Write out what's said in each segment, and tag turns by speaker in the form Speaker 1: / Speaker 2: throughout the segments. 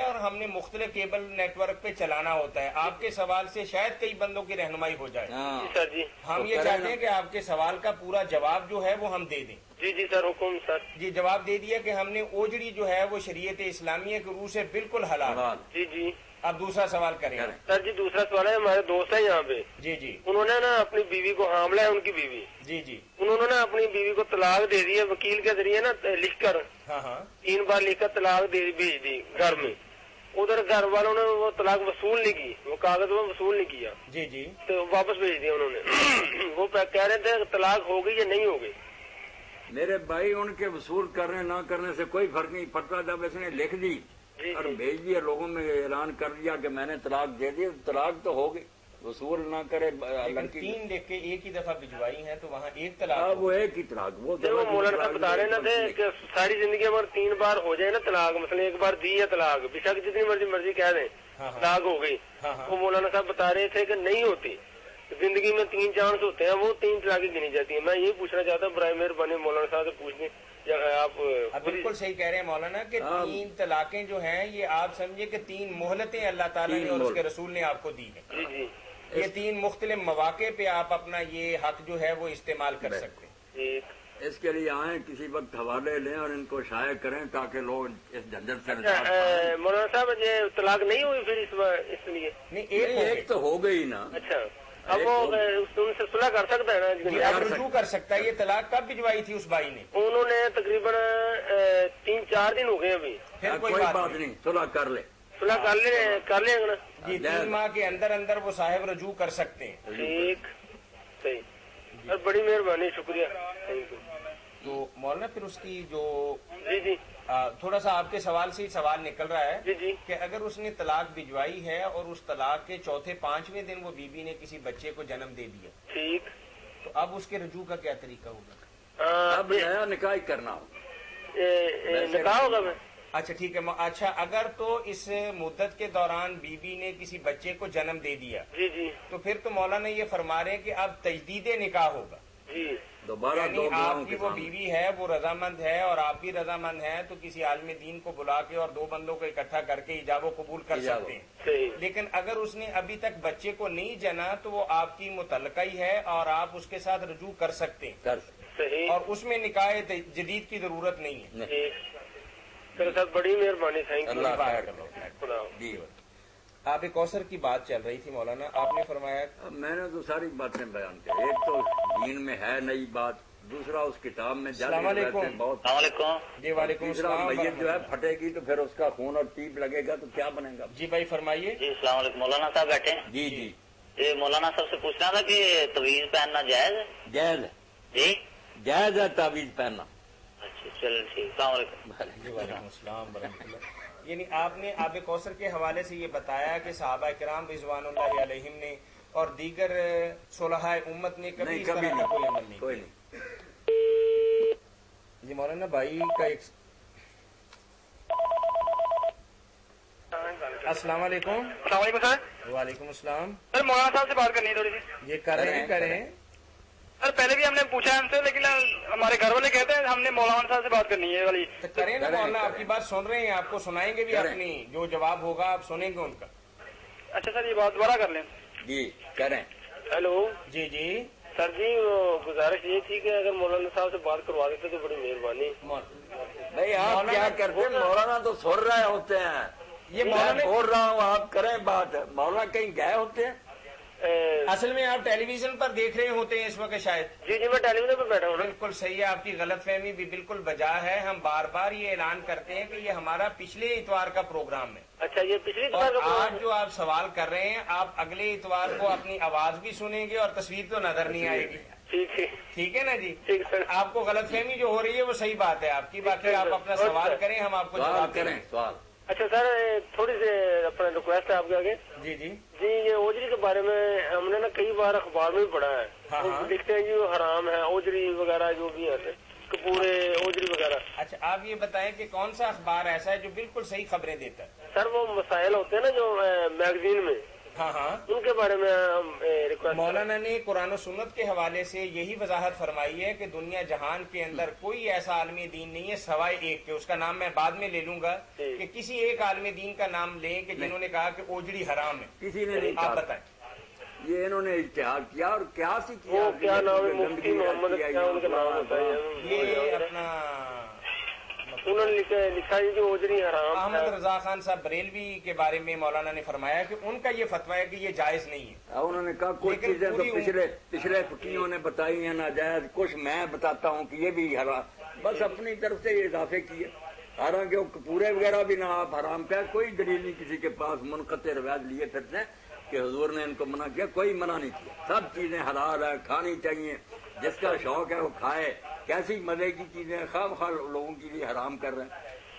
Speaker 1: اور ہم نے مختلف کیبل نیٹ ورک پہ چلانا ہوتا ہے. آپ کے سوال سے شاید کئی بندوں کی رہنمائی ہو جائے.
Speaker 2: سر جی
Speaker 1: ہم یہ چاہتے ہیں کہ آپ کے سوال کا پورا جواب جو ہے وہ ہم دے دیں.
Speaker 2: جی سر حکم سر.
Speaker 1: جی جواب دے دیا کہ ہم نے اوجڑی جو ہے وہ شریعت اسلامیہ کے روح سے بالکل حلال.
Speaker 2: جی
Speaker 1: اب دوسرا سوال کریں.
Speaker 2: سر جی دوسرا سوال ہے. ہمارے دوست ہیں یہاں پہ.
Speaker 1: جی
Speaker 2: انہوں نے نا اپنی بیوی کو, حاملہ ہے ان کی بیوی,
Speaker 1: جی
Speaker 2: انہوں نے نا اپنی بیوی کو طلاق دے دی ہے وکیل کے ذریعے نا لکھ کر. 3 بار لکھ کر طلاق بھیج دی گھر میں. ادھر گھر والوں نے وہ طلاق وصول نہیں کی, وہ کاغذ وہ وصول نہیں کیا.
Speaker 1: جی
Speaker 2: تو واپس بھیج دیا انہوں نے. وہ کہہ رہے تھے طلاق ہو گئی یا نہیں ہو گئی.
Speaker 3: میرے بھائی ان کے وصول کرنے نہ کرنے سے کوئی فرق نہیں پڑتا. جب اس نے لکھ دی اور بھیج دیا, لوگوں میں اعلان کر دیا کہ میں نے طلاق دے دی, طلاق تو ہو گئی. وصول نہ کرے.
Speaker 1: لڑکی 3 لکھ کے ایک ہی دفعہ بھجوائی ہیں تو وہاں ایک طلاق.
Speaker 3: وہ ایک ہی طلاق. وہ
Speaker 2: مولانا صاحب بتا رہے نا تھے کہ ساری زندگی اگر 3 بار ہو جائے نا طلاق, مثلا ایک بار دی یا طلاق, بے شک جتنی مرضی کہہ دیں طلاق ہو گئی. وہ مولانا صاحب بتا رہے تھے کہ نہیں ہوتی, زندگی میں 3 چانس ہوتے ہیں, وہ 3 طلاقیں گنی جاتی ہیں. میں یہ پوچھنا چاہتا ہوں برائے مہربانی مولانا صاحب سے پوچھ لیں. آپ
Speaker 1: بالکل صحیح کہہ رہے ہیں مولانا کہ 3 طلاقیں جو ہیں یہ آپ سمجھے کہ 3 مہلتیں اللہ تعالیٰ نے اور اس کے رسول نے آپ کو دی ہیں.
Speaker 2: جی
Speaker 1: یہ 3 مختلف مواقع پہ آپ اپنا یہ حق جو ہے وہ استعمال کر سکتے ہیں.
Speaker 3: اس کے لیے آئیں, کسی وقت حوالے لیں اور ان کو شائع کریں تاکہ لوگ اس جھنجھٹ سے نجات پائیں.
Speaker 2: مولانا صاحب یہ طلاق نہیں ہوئی پھر اس لیے
Speaker 1: نہیں,
Speaker 3: ایک تو ہو گئی نا.
Speaker 2: اچھا, اب وہ ان سے صلح کر سکتا ہے نا,
Speaker 1: اب رجوع کر سکتا ہے. یہ طلاق کب بھجوائی تھی اس بھائی نے؟
Speaker 2: انہوں نے تقریباً 3-4 دن ہو گئے ابھی.
Speaker 3: کوئی بات نہیں, صلح کر لے.
Speaker 2: صلح کر لیں گے نا
Speaker 1: جی. 3 ماہ کے اندر وہ صاحب رجوع کر سکتے ہیں.
Speaker 2: ٹھیک, صحیح سر, بڑی مہربانی, شکریہ.
Speaker 1: تو مولانا پھر اس کی جو
Speaker 2: جی
Speaker 1: تھوڑا سا آپ کے سوال سے ہی سوال نکل رہا ہے
Speaker 2: جی
Speaker 1: کہ اگر اس نے طلاق بھجوائی ہے اور اس طلاق کے 4-5ویں دن وہ بیوی نے کسی بچے کو جنم دے دیا,
Speaker 2: ٹھیک,
Speaker 1: تو اب اس کے رجوع کا کیا طریقہ ہوگا؟
Speaker 3: اب نیا نکاح کرنا
Speaker 2: نکاح ہوگا. میں
Speaker 1: اچھا ٹھیک ہے. اچھا, اگر تو اس مدت کے دوران بیوی نے کسی بچے کو جنم دے دیا
Speaker 2: جی
Speaker 1: تو پھر تو مولانا یہ فرما رہے ہیں کہ اب تجدید نکاح ہوگا.
Speaker 2: جی,
Speaker 3: دوبارہ
Speaker 1: یعنی آپ کی وہ بیوی ہے وہ رضامند ہے اور آپ بھی رضامند ہیں, تو کسی عالم دین کو بلا کے اور 2 بندوں کو اکٹھا کر کے ایجاب و قبول کر سکتے ہیں. لیکن اگر اس نے ابھی تک بچے کو نہیں جنا تو وہ آپ کی متعلقہ ہی ہے اور آپ اس کے ساتھ رجوع کر سکتے ہیں, اور اس میں نکاح جدید کی ضرورت نہیں ہے.
Speaker 2: سر بڑی مہربانی, تھینک
Speaker 1: یو. آپ کوثر کی بات چل رہی تھی مولانا, آپ نے فرمایا.
Speaker 3: میں نے تو ساری باتیں بیان کی. ایک تو دین میں ہے نئی بات, دوسرا اس کتاب میں
Speaker 1: السلام علیکم.
Speaker 4: السلام علیکم.
Speaker 1: جی وعلیکم السلام.
Speaker 3: میت جو ہے پھٹے گی تو پھر اس کا خون اور ٹیپ لگے گا تو کیا بنے گا؟
Speaker 1: جی بھائی فرمائیے.
Speaker 4: جی السلام علیکم. مولانا صاحب بیٹھے ہیں.
Speaker 3: جی
Speaker 4: یہ مولانا صاحب سے پوچھنا تھا کہ تعویذ پہننا جائز ہے؟
Speaker 3: جائز ہے.
Speaker 4: جی
Speaker 3: جائز ہے تعویذ پہننا.
Speaker 4: اچھا چلو ٹھیک. السلام علیکم.
Speaker 1: جی وعلیکم السلام ورحمۃ اللہ. یعنی آپ نے آب کوثر کے حوالے سے یہ بتایا کہ صحابہ کرام رضوان اللہ علیہم نے اور دیگر صلحاء امت نے کبھی اس طرح کا کوئی عمل نہیں کیا. جی مولانا بھائی کا ایک. السلام علیکم.
Speaker 2: السلام علیکم سر.
Speaker 1: وعلیکم السلام.
Speaker 2: سر مولانا صاحب سے بات کرنی ہے تھوڑی سی.
Speaker 1: یہ کریں.
Speaker 2: سر پہلے بھی ہم نے پوچھا ہم سے, لیکن ہمارے گھر والے کہتے ہیں ہم نے مولانا صاحب سے بات کرنی ہے والی.
Speaker 1: کریں نا مولانا, آپ کی بات سن رہے ہیں, آپ کو سنائیں گے بھی اپنی جو جواب ہوگا آپ سنیں گے ان کا.
Speaker 2: اچھا سر, یہ بات دوبارہ کر لیں.
Speaker 3: جی کریں.
Speaker 2: ہیلو.
Speaker 1: جی
Speaker 2: سر جی, وہ گزارش یہ تھی کہ اگر مولانا صاحب سے بات کروا دیتے تو بڑی مہربانی.
Speaker 3: بھائی آپ کیا کرتے, مولانا تو سن رہے ہوتے ہیں.
Speaker 1: یہ مولانا
Speaker 3: بول رہا ہوں آپ کریں بات. مولانا کہیں گئے ہوتے ہیں.
Speaker 1: اصل میں آپ ٹیلی ویژن پر دیکھ رہے ہوتے ہیں اس وقت شاید.
Speaker 2: جی میں ٹیلی ویژن پر بیٹھا ہوں.
Speaker 1: بالکل صحیح ہے, آپ کی غلط فہمی بھی بالکل بجا ہے. ہم بار بار یہ اعلان کرتے ہیں کہ یہ ہمارا پچھلے اتوار کا پروگرام ہے.
Speaker 2: اچھا, یہ پچھلے
Speaker 1: اتوار کا پروگرام. آج جو آپ سوال کر رہے ہیں آپ اگلے اتوار کو اپنی آواز بھی سنیں گے اور تصویر تو نظر نہیں آئے گی. ٹھیک ہے نا جی. آپ کو غلط فہمی جو ہو رہی ہے وہ صحیح بات ہے آپ کی. باقی آپ اپنا سوال کریں, ہم آپ کو جواب کریں.
Speaker 3: سوال.
Speaker 2: اچھا سر, تھوڑی سی اپنا ریکویسٹ ہے آپ کے آگے.
Speaker 1: جی
Speaker 2: یہ اوجری کے بارے میں ہم نے نا کئی بار اخبار میں بھی پڑھا ہے. لکھتے ہیں جی وہ حرام ہے اوجری وغیرہ جو بھی ہے, کپورے اوجری وغیرہ.
Speaker 1: اچھا, آپ یہ بتائیں کہ کون سا اخبار ایسا ہے جو بالکل صحیح خبریں دیتا ہے؟
Speaker 2: سر وہ مسائل ہوتے ہیں نا جو میگزین میں,
Speaker 1: हाँ हाँ,
Speaker 2: उनके बारे में हम रिक्वेस्ट।
Speaker 1: मौलाना ने कुरान और सुन्नत के हवाले से यही वजाहत फरमाई है कि दुनिया जहान के अंदर कोई ऐसा आलमी दीन नहीं है सिवाय एक के, उसका नाम मैं बाद में ले लूंगा, कि किसी एक आलमी दीन का नाम लें कि जिन्होंने कहा कि ओजड़ी हराम है।
Speaker 3: किसी ने नहीं,
Speaker 1: आप बताएं।
Speaker 3: ये इन्होंने इज्तिहाद किया और क्या सी किया,
Speaker 2: वो क्या नाम है, मुफ्ती मोहम्मद क्या उनका नाम होता है,
Speaker 1: ये अपना
Speaker 2: उन्होंने लिखा है कि ओजरी हराम।
Speaker 1: अहमद रजा खान साहब बरेलवी के बारे में मौलाना ने फरमाया कि उनका ये फतवा है कि ये जायज नहीं है।
Speaker 3: उन्होंने कहा कुछ चीजें तो पिछले फकीयों ने बताई है नाजायज, कुछ मैं बताता हूँ कि ये भी हराम, बस अपनी तरफ से इजाफे किए। हालांकि पूरे वगैरह भी ना आप हराम का कोई दलील नहीं किसी के पास, मुनक़ते रवायत लिए फिरते हैं कि हुजूर ने इनको मना किया, कोई मना नहीं किया। सब चीजें हलाल है, खानी चाहिए, जिसका शौक है वो खाए। कैसी मजे की चीजें खाम खा लोगों के लिए हराम कर रहे हैं।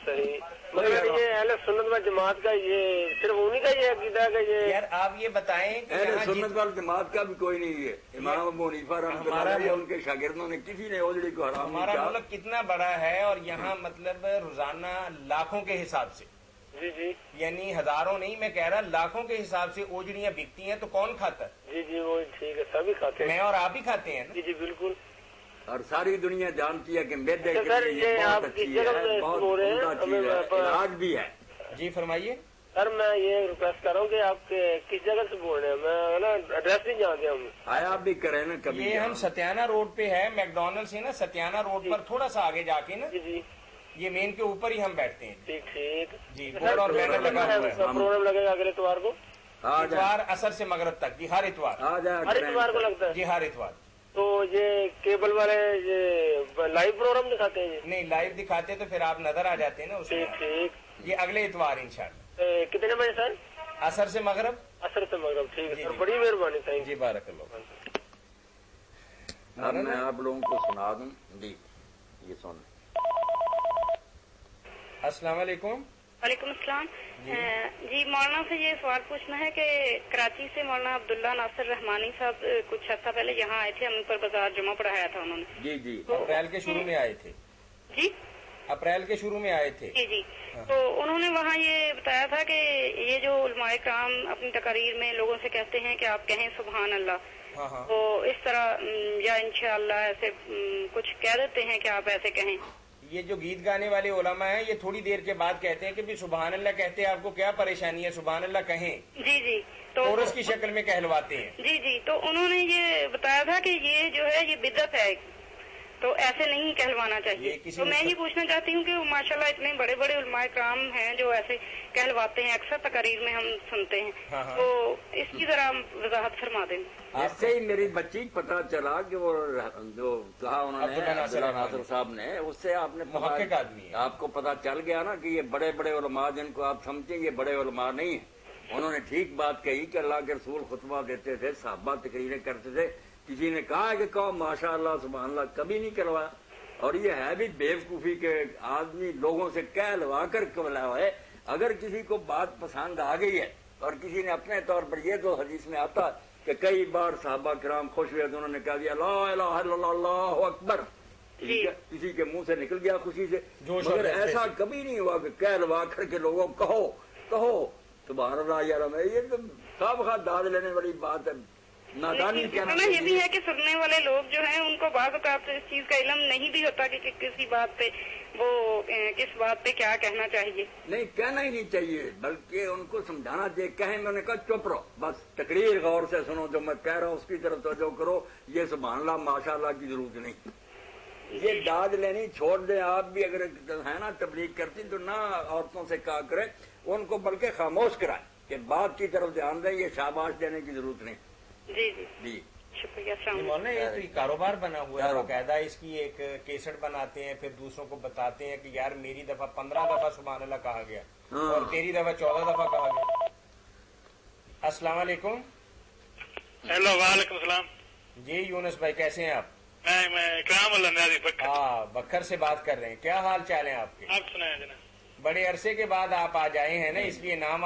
Speaker 2: सही, मगर ये अहले सुन्नत वल जमात का ये सिर्फ उन्हीं का ये अकीदा है कि ये।
Speaker 1: यार आप ये बताएं कि
Speaker 3: अहले सुन्नत वल जमात का भी कोई नहीं है। इमाम अबू हनीफा रहमतुल्लाह उनके शागिर्दों ने किसी ने ओजड़ी को हराम नहीं किया।
Speaker 1: हमारा मुल्क कितना बड़ा है और यहाँ मतलब रोजाना लाखों के हिसाब से,
Speaker 2: जी जी,
Speaker 1: यानी हजारों नहीं, मैं कह रहा लाखों के हिसाब से ओजड़ियाँ बिकती हैं, तो कौन खाता है?
Speaker 2: जी जी, वो ठीक है, सभी खाते हैं।
Speaker 1: मैं और आप ही खाते हैं ना?
Speaker 2: जी जी बिल्कुल।
Speaker 3: और सारी दुनिया जानती है कि मैदे के
Speaker 2: सर
Speaker 3: लिए
Speaker 2: ये आप किस जगह से बोल रहे हैं?
Speaker 3: इलाज भी है।
Speaker 1: जी फरमाइए।
Speaker 2: सर मैं ये रिक्वेस्ट कर रहा हूँ कि आप किस जगह से बोल रहे हैं, मैं ना एड्रेस नहीं जानते हम।
Speaker 3: आया भी करें ना कभी।
Speaker 1: ये हम सत्याना रोड पे है, मैकडोनल्ड्स है ना सत्याना रोड पर, थोड़ा सा आगे जाके ना,
Speaker 2: जी जी,
Speaker 1: ये मेन के ऊपर ही हम बैठते हैं।
Speaker 2: ठीक ठीक
Speaker 1: जी, बोर्ड और बैनर लगा हुआ है।
Speaker 2: प्रोग्राम लगेगा अगले इतवार को,
Speaker 1: इतवार असर से मगरब तक। जी हर इतवार,
Speaker 2: हर इतवार को लगता है।
Speaker 1: जी हर इतवार।
Speaker 2: तो ये केबल वाले ये लाइव प्रोग्राम दिखाते हैं?
Speaker 1: नहीं, लाइव दिखाते तो फिर आप नजर आ जाते हैं ना उसमें।
Speaker 2: ठीक ठीक।
Speaker 1: ये अगले इतवार इंशाल्लाह।
Speaker 2: कितने बजे सर?
Speaker 1: असर से मगरब।
Speaker 2: असर से मगरब, ठीक है सर, बड़ी मेहरबानी। थैंक
Speaker 1: जी, बारकल्लाह।
Speaker 3: अब मैं आप लोगों को सुना दूं जी, ये सुन।
Speaker 5: अस्सलाम वालेकुम। वालेकुम अस्सलाम। जी मौलाना से ये सवाल पूछना है कि कराची से मौलाना अब्दुल्ला नासिर रहमानी साहब कुछ अर्सा पहले यहाँ आए थे, हम ऊपर बाजार जुमा पढ़ाया था उन्होंने।
Speaker 3: जी जी,
Speaker 1: अप्रैल के शुरू में आए थे।
Speaker 5: जी,
Speaker 1: अप्रैल के शुरू में आए थे।
Speaker 5: जी जी। तो उन्होंने वहाँ ये बताया था कि ये जो उलमाए कराम अपनी तकरीर में लोगों से कहते हैं कि आप कहें सुभान अल्लाह, तो इस तरह या इंशाअल्लाह ऐसे कुछ कह देते हैं कि आप ऐसे कहें।
Speaker 1: ये जो गीत गाने वाले उलमा हैं ये थोड़ी देर के बाद कहते हैं कि भी सुभान अल्लाह कहते हैं, आपको क्या परेशानी है, सुभान अल्लाह कहें। जी जी, तो कोरस की शक्ल में कहलवाते हैं। जी जी, तो उन्होंने ये बताया था कि ये जो है ये बिदअत है, तो ऐसे नहीं कहलवाना चाहिए। तो मैं ये पूछना चाहती हूँ कि माशाल्लाह इतने बड़े बड़े उलमाए कराम हैं जो ऐसे कहलवाते हैं, अक्सर तकरीर में हम सुनते हैं। तो इसकी जरा वजाहत फरमा दें।
Speaker 3: इससे ही मेरी बच्ची पता चला कि वो जो कहा उन्होंने नासिर साहब ने, उससे आपने
Speaker 1: मुहक्किक आदमी है,
Speaker 3: आपको पता चल गया ना कि ये बड़े बड़े उलमा जिनको आप समझे ये बड़े उलमा नहीं है। उन्होंने ठीक बात कही कि अल्लाह के रसूल खुतबा देते थे, साहबा तकरीरें करते थे, किसी ने कहा कि कहो माशाअल्लाह सुभानअल्लाह, कभी नहीं करवाया। और ये है भी बेवकूफी के आदमी लोगों से कहलवा कर कबला है। अगर किसी को बात पसंद आ गई है और किसी ने अपने तौर पर, ये तो हदीस में आता कि कई बार साहबा किराम खुश हुए तो उन्होंने कहा दिया ला इलाहा इल्लल्लाह अल्लाहु अकबर, किसी के मुंह से निकल गया खुशी से। मगर ऐसा कभी नहीं हुआ कि कहलवा करके लोगों कहो कहो सुभान अल्लाह। यार ये तो खामखा दाद लेने वाली बात है, नादानी कहना।
Speaker 5: ये भी है कि सुनने वाले लोग जो हैं उनको बाज़ औक़ात इस चीज का इल्म नहीं भी होता कि किसी बात पे वो किस बात पे क्या कहना चाहिए।
Speaker 3: नहीं, कहना ही नहीं चाहिए, बल्कि उनको समझाना चाहिए। कहें मैंने कहा चुप रहो, बस तकरीर गौर से सुनो, जो मैं कह रहा हूँ उसकी तरफ तवज्जो करो। ये सुभान अल्लाह माशाअल्लाह की जरूरत नहीं, ये दाद लेनी छोड़ दें। आप भी अगर है ना तबलीग करती तो ना औरतों से कहा करें, उनको बल्कि खामोश कराएं कि बात की तरफ ध्यान दें, ये शाबाश देने की जरूरत नहीं।
Speaker 5: जी जी
Speaker 3: जी,
Speaker 5: शुक्रिया।
Speaker 1: मौलाना ये तो कारोबार बना हुआ है, बाकायदा इसकी एक केसट बनाते हैं, फिर दूसरों को बताते हैं कि यार मेरी दफा 15 दफा सुभान अल्लाह कहा गया और तेरी दफा 14 दफा कहा गया। अस्सलाम वालेकुम।
Speaker 6: हेलो, वालेकुम सलाम।
Speaker 1: जी यूनुस भाई, कैसे हैं आप?
Speaker 6: मैं इकरामुल्लाह न्याज़ी बकर।
Speaker 1: हाँ, बकर से बात कर रहे हैं। क्या हाल चाल है आपके?
Speaker 6: आप सुनाए जनाब।
Speaker 1: बड़े अरसे के बाद आप आ जाए हैं ना, इसलिए नाम